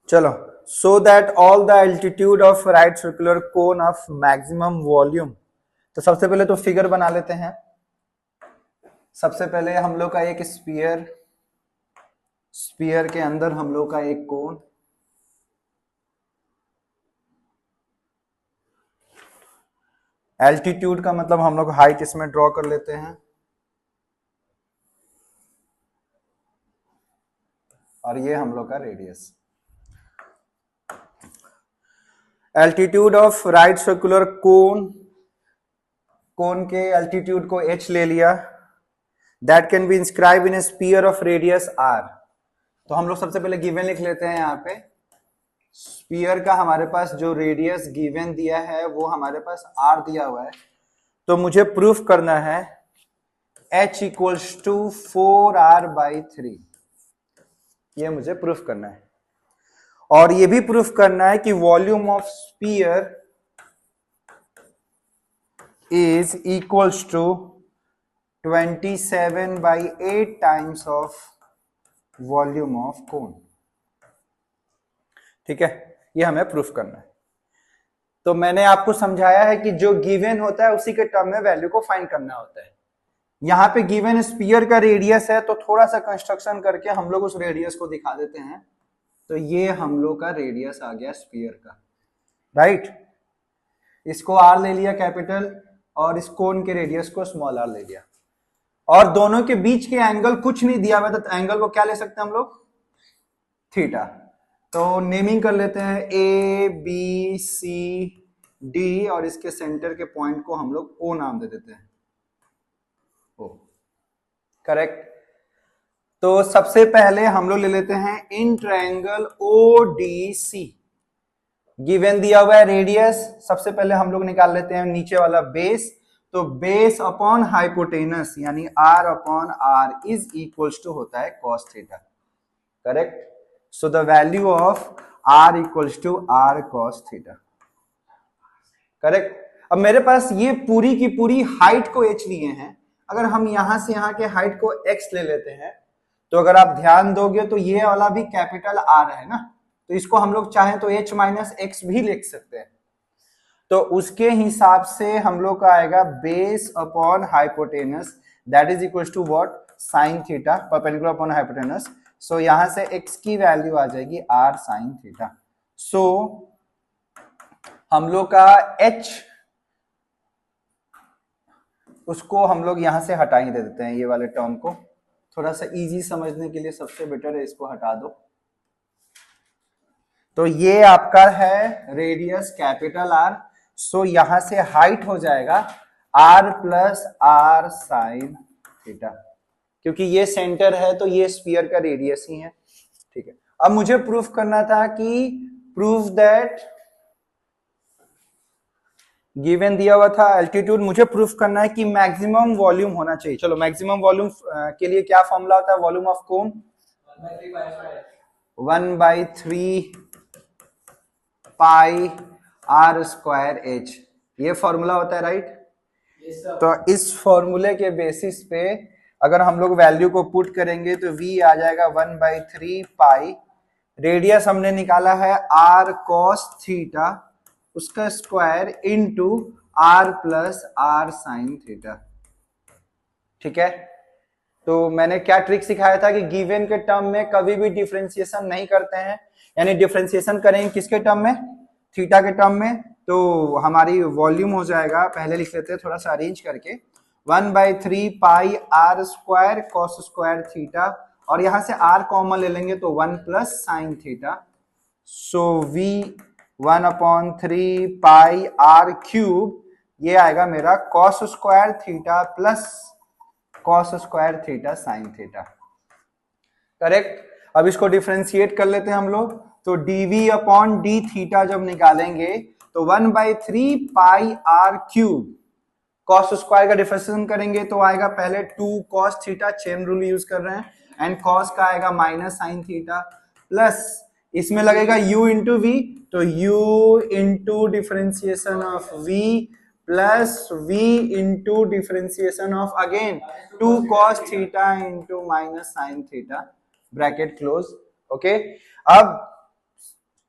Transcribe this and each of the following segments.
चलो, so that all the altitude of right circular cone of maximum volume. तो सबसे पहले तो फिगर बना लेते हैं। सबसे पहले हम लोग का एक स्पीयर के अंदर हम लोग का एक कोन, एल्टीट्यूड का मतलब हम लोग हाइट इसमें ड्रॉ कर लेते हैं, और ये हम लोग का radius. Altitude of right circular cone के एल्टीट्यूड को h ले लिया, that can be inscribe in a sphere of radius r। तो हम लोग सबसे पहले गिवन लिख लेते हैं। यहाँ पे स्पीयर का हमारे पास जो रेडियस गिवन दिया है वो हमारे पास r दिया हुआ है। तो मुझे प्रूफ करना है h इक्वल्स टू 4r/3, ये मुझे प्रूफ करना है। और ये भी प्रूफ करना है कि volume of sphere is equals to 27/8 times of volume of cone। ठीक है, ये हमें प्रूफ करना है। तो मैंने आपको समझाया है कि जो गिवन होता है उसी के टर्म में वैल्यू को फाइंड करना होता है। यहां पे गिवन स्पीयर का रेडियस है, तो थोड़ा सा कंस्ट्रक्शन करके हम लोग उस रेडियस को दिखा देते हैं। तो ये हम लोग का रेडियस आ गया स्पीयर का, राइट। इसको आर ले लिया कैपिटल, और इस कोन के रेडियस को स्मॉल आर ले लिया, और दोनों के बीच के एंगल कुछ नहीं दिया हुआ, तो एंगल को क्या ले सकते हैं हम लोग? थीटा। तो नेमिंग कर लेते हैं ए बी सी डी, और इसके सेंटर के पॉइंट को हम लोग ओ नाम दे देते हैं, ओ। करेक्ट। तो सबसे पहले हम लोग ले लेते हैं in triangle O D C. Given दिया हुआ है रेडियस, सबसे पहले हम लोग निकाल लेते हैं नीचे वाला बेस। तो बेस अपॉन हाइपोटेनस यानी r upon r is equals to होता है cos theta. Correct. So the value of r equals to r cos theta. Correct. अब मेरे पास ये पूरी की पूरी हाइट को h लिए हैं। अगर हम यहां से यहां के हाइट को x ले लेते हैं, तो अगर आप ध्यान दोगे तो ये वाला भी कैपिटल R है ना, तो इसको हम लोग चाहें तो h माइनस एक्स भी लिख सकते हैं। तो उसके हिसाब से हम लोग का आएगा base upon hypotenuse, that is equal to what? Sine theta, perpendicular upon hypotenuse. So यहां से x की वैल्यू आ जाएगी r साइन थीटा। सो हम लोग का h, उसको हम लोग यहां से हटा ही दे देते हैं, ये वाले टर्म को थोड़ा सा इजी समझने के लिए सबसे बेटर है इसको हटा दो। तो ये आपका है रेडियस कैपिटल R। सो यहां से हाइट हो जाएगा r plus r sine theta, क्योंकि ये सेंटर है तो ये स्फीयर का रेडियस ही है। ठीक है। अब मुझे प्रूफ करना था कि प्रूफ दैट गिवन दिया हुआ था एल्टीट्यूड, मुझे प्रूफ करना है कि मैक्सिमम वॉल्यूम होना चाहिए। चलो, मैक्सिमम वॉल्यूम के लिए क्या फॉर्मूला होता है? Volume of cone 1/3 pi r square h, ये फॉर्मूला होता है, राइट। तो इस फॉर्मूले के बेसिस पे अगर हम लोग वैल्यू को पुट करेंगे तो v आ जाएगा 1/3 पाई, रेडियस हमने निकाला है r cos थीटा, उसका square into r plus r sine theta. ठीक है। तो मैंने क्या ट्रिक सिखाया था कि गिवन के टर्म में कभी भी डिफरेंशिएशन नहीं करते हैं, यानी डिफरेंशिएशन करेंगे किसके टर्म में? थीटा के टर्म में। तो हमारी वॉल्यूम हो जाएगा, पहले लिख लेते हैं थोड़ा सा अरेंज करके, 1/3 पाई r square cos square theta, और यहां से r कॉमन ले लेंगे तो 1 प्लस साइन थीटा। सो v 1/3 पाई r क्यूब, ये आएगा मेरा cos square theta plus cos square theta sine theta. Correct. अब इसको डिफरेंशिएट कर लेते हैं हम लोग। तो dv अपॉन डी थीटा जब निकालेंगे तो 1/3 पाई r क्यूब, cos स्क्वायर का डिफरेंशिएशन करेंगे तो आएगा पहले 2 cos theta, chain rule use कर रहे हैं, एंड cos का आएगा माइनस साइन थीटा, प्लस इसमें लगेगा u इंटू v, तो u into differentiation of v plus v into differentiation of again 2 cos theta into minus sine theta, bracket close. Okay. अब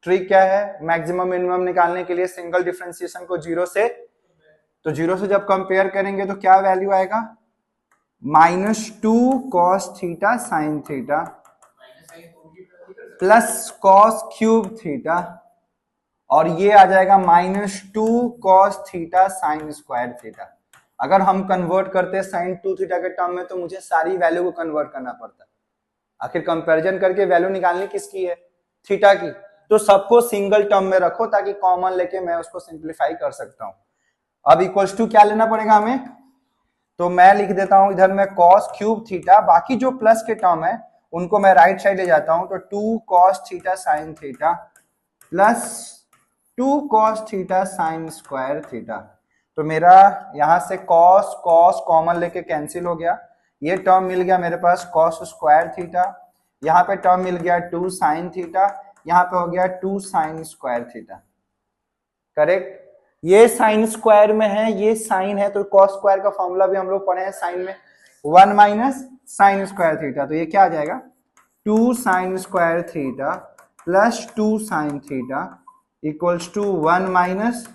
trick क्या है मैक्सिमम मिनिमम निकालने के लिए सिंगल डिफरेंशिएशन को जीरो से, तो जीरो से जब कंपेयर करेंगे तो क्या वैल्यू आएगा -2 cos theta sine theta plus cos cube theta, और ये आ जाएगा -2 cos theta sine square theta. अगर हम कन्वर्ट करते साइन 2 थीटा के टर्म में तो मुझे सारी वैल्यू को कन्वर्ट करना पड़ता। आखिर कंपैरिजन करके वैल्यू निकालनी किसकी है, थीटा की, तो सबको सिंगल टर्म में रखो ताकि कॉमन लेके मैं उसको सिंप्लीफाई कर सकता हूं। अब इक्वल्स टू क्या लेना पड़ेगा हमें, तो मैं लिख देता हूं इधर में cos क्यूब थीटा, बाकी जो प्लस के टर्म है उनको मैं राइट साइड ले जाता हूं, तो 2 cos theta sine theta plus 2 cos theta sine square theta. तो मेरा यहां से cos कॉमन लेके कैंसिल हो गया, ये टर्म मिल गया मेरे पास cos स्क्वायर थीटा, यहाँ पे टर्म मिल गया 2 साइन थीटा, यहाँ पे हो गया 2 साइन स्क्वायर थीटा। करेक्ट, ये साइन स्क्वायर में है, ये साइन है, तो cos स्क्वायर का फॉर्मूला भी हम लोग पढ़े हैं साइन में, 1 माइनस साइन स्क्वायर थीटा, तो ये क्या आ जाएगा 2 sine square theta plus 2 sine theta equals to 1 minus,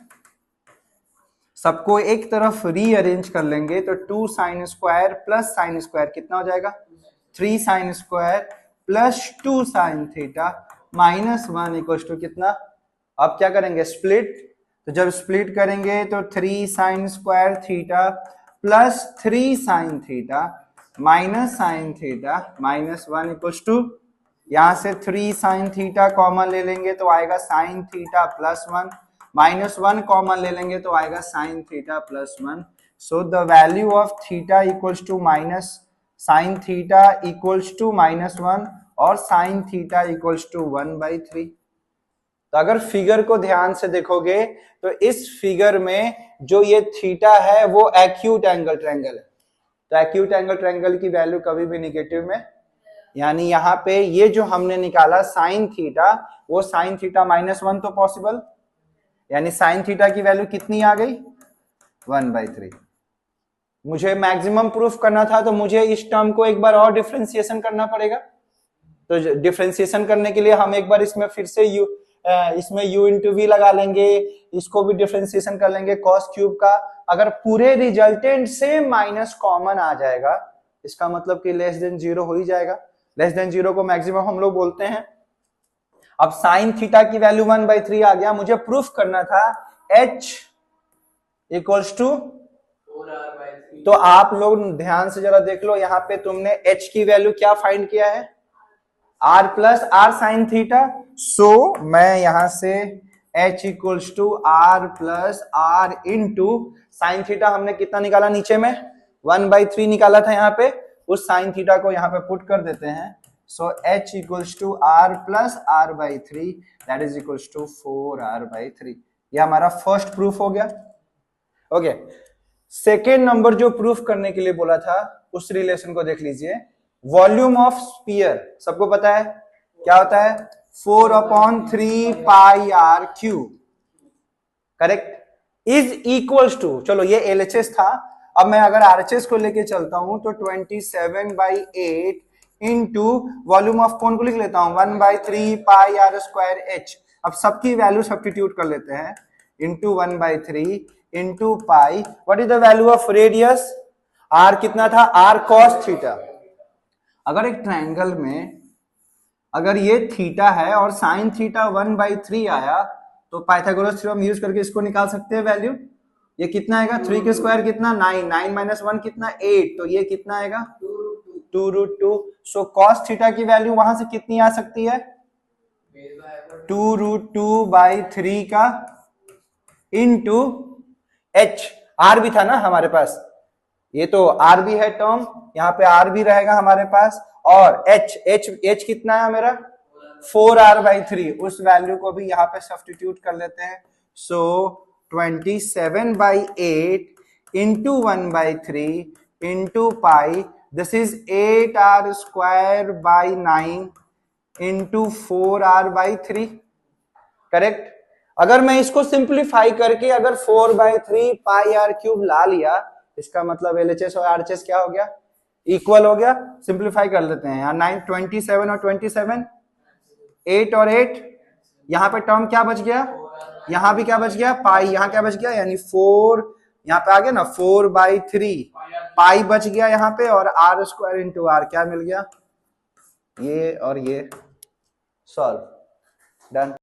सबको एक तरफ रीअरेंज कर लेंगे तो 2 sine square plus sine square कितना हो जाएगा 3 sine square plus 2 sine theta minus 1 equals to कितना। अब क्या करेंगे स्प्लिट, तो जब स्प्लिट करेंगे तो 3 sine square theta plus 3 sine theta minus sine theta minus 1 equals to, यहां से 3 साइन थीटा कॉमन ले लेंगे तो आएगा sine theta plus 1, minus 1 common ले लेंगे तो आएगा sine theta plus 1। So the value of theta equals to minus sine theta equals to -1 और साइन थीटा इक्वल्स टू 1/3। तो अगर फिगर को ध्यान से देखोगे तो इस फिगर में जो ये थीटा है वो एक्यूट एंगल ट्रायंगल है, तो एक्यूट एंगल ट्रायंगल की वैल्यू कभी भी निगेटिव में, यानी यहाँ पे ये जो हमने निकाला साइन थीटा वो साइन थीटा -1 तो पॉसिबल, यानी साइन थीटा की वैल्यू कितनी आ गई 1/3। मुझे मैक्सिमम प्रूफ करना था तो मुझे इस टर्म को एक बार और डिफरेंशिएशन करना पड़ेगा, तो डिफरेंशिएशन करने के लिए हम एक बार इसमें फिर से इसमें u इंटू वी लगा लेंगे, इसको भी डिफरेंशिएशन कर लेंगे cos क्यूब का। अगर पूरे रिजल्टेंट से माइनस कॉमन आ जाएगा इसका मतलब कि लेस देन 0 हो ही जाएगा, लेस देन 0 को मैक्सिमम हम लोग बोलते हैं। अब साइन थीटा की वैल्यू 1/3 आ गया, मुझे प्रूफ करना था h इक्वल्स टू 4r/3। तो आप लोग ध्यान से जरा देख लो, यहाँ पे तुमने h की वैल्यू क्या फाइंड किया है r plus r sine theta, so मैं यहां से h equals to r plus r into sine theta हमने कितना निकाला नीचे में 1/3 निकाला था, यहाँ पे उस साइन थीटा को यहाँ पे पुट कर देते हैं। So h equals to r plus r/3 that is equals to 4r/3। ये हमारा फर्स्ट प्रूफ हो गया। ओके, सेकेंड नंबर जो प्रूफ करने के लिए बोला था उस रिलेशन को देख लीजिए। वॉल्यूम ऑफ स्फीयर सबको पता है क्या होता है 4/3 pi r cube, correct, is equals to, चलो ये LHS था, अब मैं अगर RHS को लेके चलता हूं तो 27/8 इंटू वॉल्यूम ऑफ कौन को लिख लेता हूं 1/3 पाई r स्क्वायर h। अब सबकी वैल्यू सब्स्टिट्यूट कर लेते हैं, into 1/3 into pi, what is the value of radius r कितना था r cos थीटा। अगर एक ट्रायंगल में अगर ये थीटा है और साइन थीटा 1/3 आया तो पाइथागोरस थ्योरम यूज करके इसको निकाल सकते हैं वैल्यू। ये कितना आएगा 3 के स्क्वायर कितना 9, 9 माइनस 1 कितना 8, तो ये कितना आएगा 2√2। सो cos थीटा की वैल्यू वहां से कितनी आ सकती है 2√2/3 का इंटू h, r भी था ना हमारे पास, ये तो r भी है टर्म, यहाँ पे r भी रहेगा हमारे पास, और h कितना है मेरा 4r/3, उस वैल्यू को भी यहाँ पे सब्स्टिट्यूट कर लेते हैं। सो 27/8 into 1/3 into pi, this is 8r²/9 into 4r/3, correct. अगर मैं इसको सिंप्लीफाई करके अगर 4/3 पाई r क्यूब ला लिया, इसका मतलब LHS और RHS क्या हो गया इक्वल हो गया। सिंप्लीफाई कर लेते हैं, यहाँ 9 27 और 27 8 और 8 यहाँ पे टर्म क्या बच गया, यहाँ भी क्या बच गया, पाई, यहाँ क्या बच गया, यानी 4, यहाँ पे आ गया ना 4/3 पाई बच गया यहाँ पे, और आर स्क्वायर इंटू आर क्या मिल गया, ये और ये सॉल्व, डन।